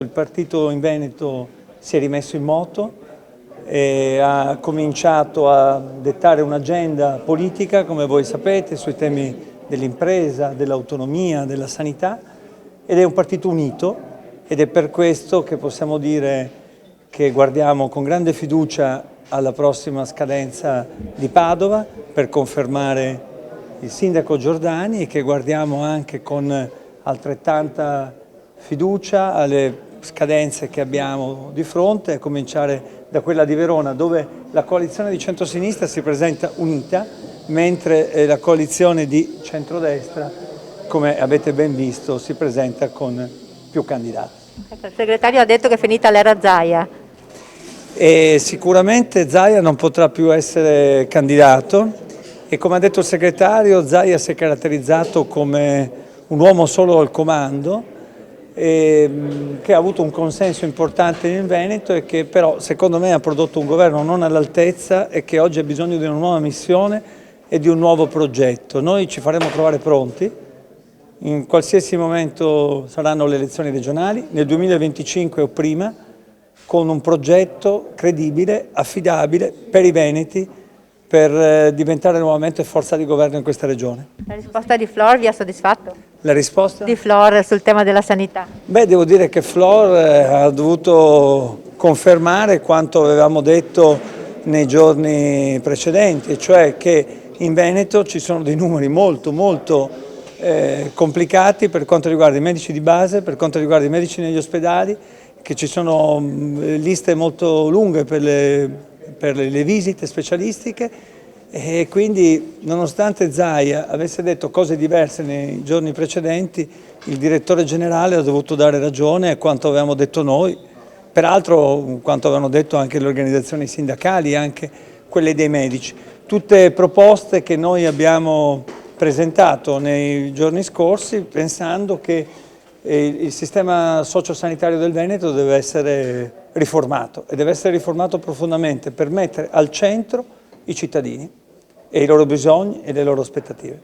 Il partito in Veneto si è rimesso in moto e ha cominciato a dettare un'agenda politica, come voi sapete, sui temi dell'impresa, dell'autonomia, della sanità, ed è un partito unito ed è per questo che possiamo dire che guardiamo con grande fiducia alla prossima scadenza di Padova per confermare il sindaco Giordani e che guardiamo anche con altrettanta fiducia alle scadenze che abbiamo di fronte, a cominciare da quella di Verona, dove la coalizione di centrosinistra si presenta unita, mentre la coalizione di centrodestra, come avete ben visto, si presenta con più candidati. Il segretario ha detto che è finita l'era Zaia. E sicuramente Zaia non potrà più essere candidato e, come ha detto il segretario, Zaia si è caratterizzato come un uomo solo al comando, che ha avuto un consenso importante in Veneto e che però secondo me ha prodotto un governo non all'altezza e che oggi ha bisogno di una nuova missione e di un nuovo progetto. Noi ci faremo trovare pronti, in qualsiasi momento saranno le elezioni regionali, nel 2025 o prima, con un progetto credibile, affidabile per i veneti, per diventare nuovamente forza di governo in questa regione. La risposta di Flor vi ha soddisfatto? La risposta? Di Flor sul tema della sanità? Beh, devo dire che Flor ha dovuto confermare quanto avevamo detto nei giorni precedenti, cioè che in Veneto ci sono dei numeri molto complicati per quanto riguarda i medici di base, per quanto riguarda i medici negli ospedali, che ci sono liste molto lunghe per le visite specialistiche e quindi, nonostante Zaia avesse detto cose diverse nei giorni precedenti, il direttore generale ha dovuto dare ragione a quanto avevamo detto noi, peraltro quanto avevano detto anche le organizzazioni sindacali, anche quelle dei medici. Tutte proposte che noi abbiamo presentato nei giorni scorsi pensando che il sistema sociosanitario del Veneto deve essere riformato e deve essere riformato profondamente per mettere al centro i cittadini e i loro bisogni e le loro aspettative.